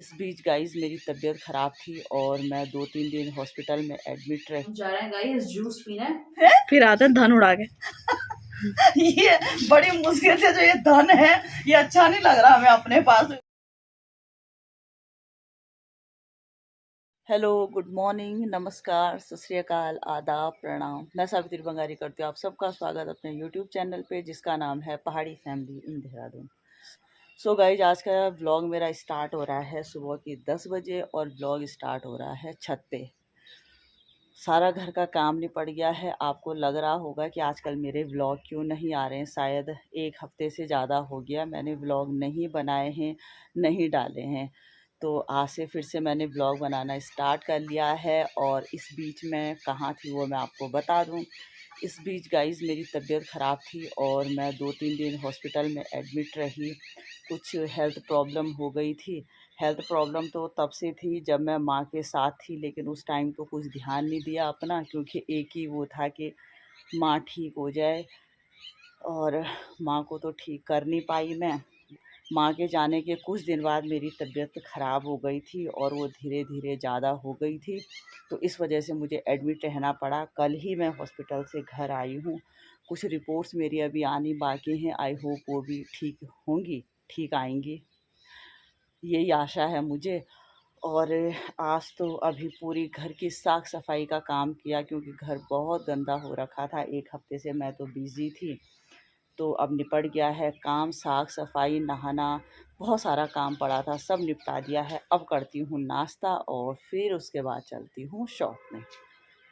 इस बीच गाइस मेरी तबीयत ख़राब थी और मैं 2-3 दिन हॉस्पिटल में एडमिट रही। जा रहे हैं गाइस जूस पीने फिर आते हैं धन उड़ा के। ये बड़ी मुश्किल से जो ये धन है ये अच्छा नहीं लग रहा हमें अपने पास। हेलो, गुड मॉर्निंग, नमस्कार, सत श्री अकाल, आदाब, प्रणाम। मैं सावित्री बंगारी करती हूँ आप सबका स्वागत अपने यूट्यूब चैनल पे जिसका नाम है पहाड़ी family in Dehradun. So guys आज का व्लॉग मेरा स्टार्ट हो रहा है सुबह की 10 बजे और व्लॉग स्टार्ट हो रहा है छत पे। सारा घर का काम निपट गया है। आपको लग रहा होगा कि आजकल मेरे व्लॉग क्यों नहीं आ रहे हैं। शायद एक हफ्ते से ज़्यादा हो गया मैंने व्लॉग नहीं बनाए हैं, नहीं डाले हैं। तो आज से फिर से मैंने व्लॉग बनाना स्टार्ट कर लिया है। और इस बीच में कहाँ थी वो मैं आपको बता दूं। इस बीच गाइस मेरी तबीयत ख़राब थी और मैं 2-3 दिन हॉस्पिटल में एडमिट रही। कुछ हेल्थ प्रॉब्लम हो गई थी। हेल्थ प्रॉब्लम तो तब से थी जब मैं माँ के साथ थी, लेकिन उस टाइम तो कुछ ध्यान नहीं दिया अपना, क्योंकि एक ही वो था कि माँ ठीक हो जाए। और माँ को तो ठीक कर नहीं पाई मैं। माँ के जाने के कुछ दिन बाद मेरी तबीयत ख़राब हो गई थी और वो धीरे धीरे ज़्यादा हो गई थी, तो इस वजह से मुझे एडमिट रहना पड़ा। कल ही मैं हॉस्पिटल से घर आई हूँ। कुछ रिपोर्ट्स मेरी अभी आनी बाकी हैं। आई होप वो भी ठीक होंगी, ठीक आएंगी, यही आशा है मुझे। और आज तो अभी पूरी घर की साफ़ सफाई का काम किया, क्योंकि घर बहुत गंदा हो रखा था। एक हफ्ते से मैं तो बिज़ी थी, तो अब निपट गया है काम। साफ़ सफाई, नहाना, बहुत सारा काम पड़ा था, सब निपटा दिया है। अब करती हूँ नाश्ता और फिर उसके बाद चलती हूँ शॉप में।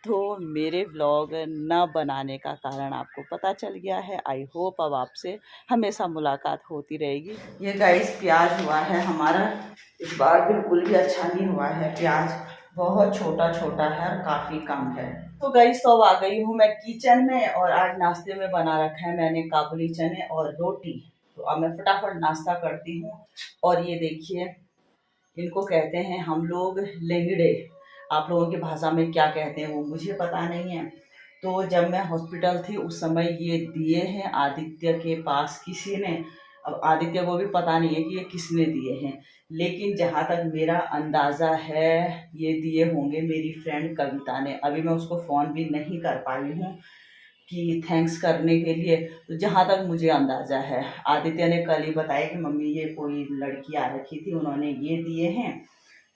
तो मेरे व्लॉग न बनाने का कारण आपको पता चल गया है। आई होप अब आपसे हमेशा मुलाकात होती रहेगी। ये गाइस प्याज हुआ है हमारा, इस बार बिल्कुल भी अच्छा नहीं हुआ है। प्याज बहुत छोटा छोटा है और काफ़ी कम है। तो गाइस तो अब आ गई हूँ मैं किचन में और आज नाश्ते में बना रखा है मैंने काबुली चने और रोटी। तो अब मैं फटाफट नाश्ता करती हूँ। और ये देखिए, इनको कहते हैं हम लोग लेंगड़े। आप लोगों की भाषा में क्या कहते हैं वो मुझे पता नहीं है। तो जब मैं हॉस्पिटल थी उस समय ये दिए हैं आदित्य के पास किसी ने। अब आदित्य को भी पता नहीं है कि ये किसने दिए हैं, लेकिन जहाँ तक मेरा अंदाज़ा है ये दिए होंगे मेरी फ्रेंड कविता ने। अभी मैं उसको फ़ोन भी नहीं कर पाई हूँ कि थैंक्स करने के लिए। तो जहाँ तक मुझे अंदाज़ा है, आदित्य ने कल ही बताया कि मम्मी ये कोई लड़की आ रखी थी, उन्होंने ये दिए हैं।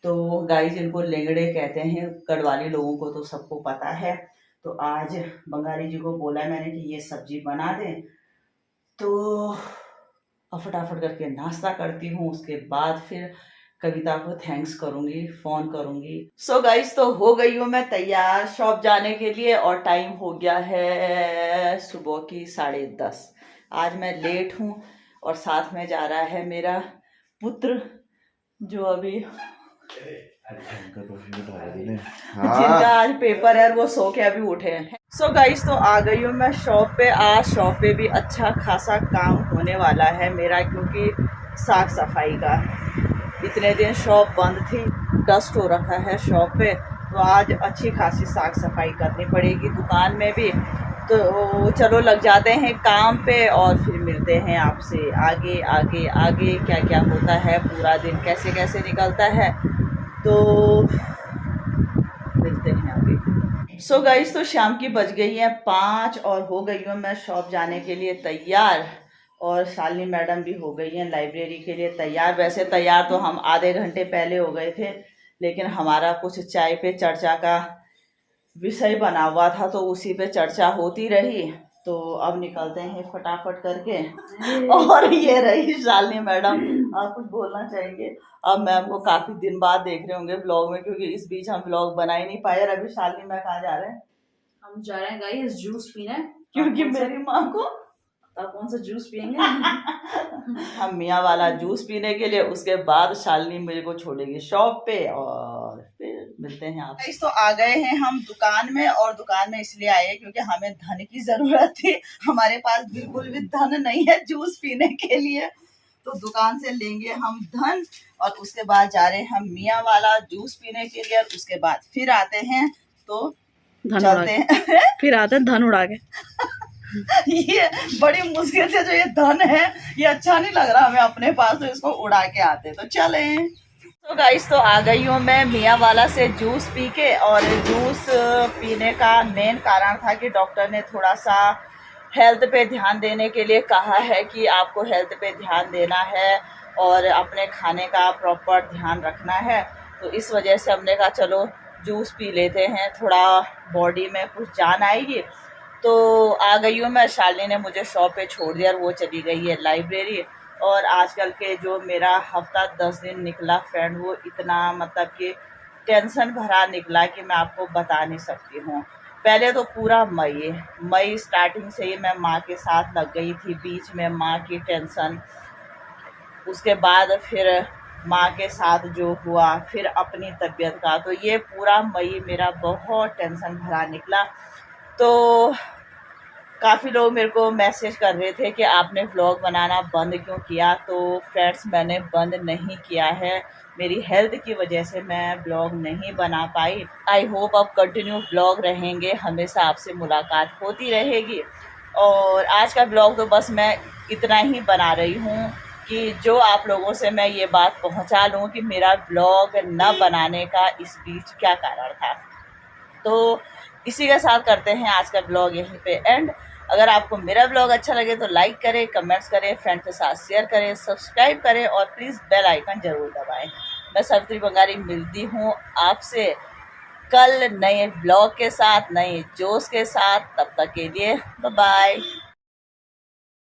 तो गाइस इनको लेंगड़े कहते हैं, गढ़वाली लोगों को तो सबको पता है। तो आज बंगाली जी को बोला मैंने कि ये सब्जी बना दें। तो अब फटाफट करके नाश्ता करती हूँ, उसके बाद फिर कविता को थैंक्स करूँगी, फ़ोन करूँगी। सो गाइस तो हो गई हूँ मैं तैयार शॉप जाने के लिए और टाइम हो गया है सुबह की 10:30। आज मैं लेट हूँ और साथ में जा रहा है मेरा पुत्र, जो अभी जिनका आज पेपर है, वो सो के अभी उठे हैं। सो गाइस तो आ गई हूँ मैं शॉप पे। आज शॉप पे भी अच्छा खासा काम होने वाला है मेरा, क्योंकि साफ सफाई का। इतने दिन शॉप बंद थी, डस्ट हो रखा है शॉप पे, तो आज अच्छी खासी साफ सफाई करनी पड़ेगी दुकान में भी। तो चलो लग जाते हैं काम पे और फिर मिलते हैं आपसे आगे आगे आगे क्या क्या होता है, पूरा दिन कैसे कैसे निकलता है, तो मिलते हैं अभी। सो गाइस तो शाम की बज गई हैं 5 और हो गई हूँ मैं शॉप जाने के लिए तैयार। और शालिनी मैडम भी हो गई हैं लाइब्रेरी के लिए तैयार। वैसे तैयार तो हम आधे घंटे पहले हो गए थे, लेकिन हमारा कुछ चाय पे चर्चा का विषय बना हुआ था, तो उसी पे चर्चा होती रही। तो अब निकलते हैं फटाफट करके। और ये रही शालिनी मैडम, आप कुछ बोलना चाहेंगे? अब मैम को काफ़ी दिन बाद देख रहे होंगे ब्लॉग में, क्योंकि इस बीच हम ब्लॉग बना ही नहीं पाए। और अभी शालिनी मैम कहाँ जा रहे हैं? हम जा रहे हैं गाइस जूस पीने, क्योंकि मेरी माँ को आप कौन सा जूस पियेंगे? हम मियाँ वाला जूस पीने के लिए। उसके बाद शालिनी मेरे को छोड़ेगी शॉप पे और फिर मिलते हैं आप। तो आ गए हैं हम दुकान में, और दुकान में इसलिए आए हैं क्योंकि हमें धन की जरूरत थी। हमारे पास बिल्कुल भी धन नहीं है जूस पीने के लिए, तो दुकान से लेंगे हम धन। और उसके बाद जा रहे हैं हम मियाँ वाला जूस पीने के लिए, और उसके बाद फिर आते हैं तो चलते हैं फिर आते हैं धन उड़ा के। ये बड़ी मुश्किल से जो ये धन है ये अच्छा नहीं लग रहा हमें अपने पास, तो इसको उड़ा के आते। तो चलें। तो गाइस, तो आ गई हूँ मैं मियाँ वाला से जूस पी के। और जूस पीने का मेन कारण था कि डॉक्टर ने थोड़ा सा हेल्थ पे ध्यान देने के लिए कहा है कि आपको हेल्थ पे ध्यान देना है और अपने खाने का प्रॉपर ध्यान रखना है। तो इस वजह से हमने कहा चलो जूस पी लेते हैं, थोड़ा बॉडी में कुछ जान आएगी। तो आ गई हूँ मैं, शालिनी ने मुझे शॉप पे छोड़ दिया और वो चली गई है लाइब्रेरी। और आजकल के जो मेरा हफ्ता 10 दिन निकला फ्रेंड, वो इतना मतलब कि टेंशन भरा निकला कि मैं आपको बता नहीं सकती हूँ। पहले तो पूरा मई स्टार्टिंग से ही मैं माँ के साथ लग गई थी, बीच में माँ की टेंशन, उसके बाद फिर माँ के साथ जो हुआ, फिर अपनी तबीयत का, तो ये पूरा मई मेरा बहुत टेंशन भरा निकला। तो काफ़ी लोग मेरे को मैसेज कर रहे थे कि आपने व्लॉग बनाना बंद क्यों किया। तो फ्रेंड्स, मैंने बंद नहीं किया है, मेरी हेल्थ की वजह से मैं व्लॉग नहीं बना पाई। आई होप अब कंटिन्यू व्लॉग रहेंगे, हमेशा आपसे मुलाकात होती रहेगी। और आज का व्लॉग तो बस मैं इतना ही बना रही हूँ कि जो आप लोगों से मैं ये बात पहुँचा लूँ कि मेरा व्लॉग न बनाने का इस बीच क्या कारण था। तो इसी के साथ करते हैं आज का ब्लॉग यहीं पे एंड। अगर आपको मेरा ब्लॉग अच्छा लगे तो लाइक करें, कमेंट्स करें, फ्रेंड के साथ शेयर करें, सब्सक्राइब करें और प्लीज़ बेल आइकन ज़रूर दबाएं। मैं सावित्री बंगारी मिलती हूँ आपसे कल नए ब्लॉग के साथ, नए जोश के साथ। तब तक के लिए बाय बाय।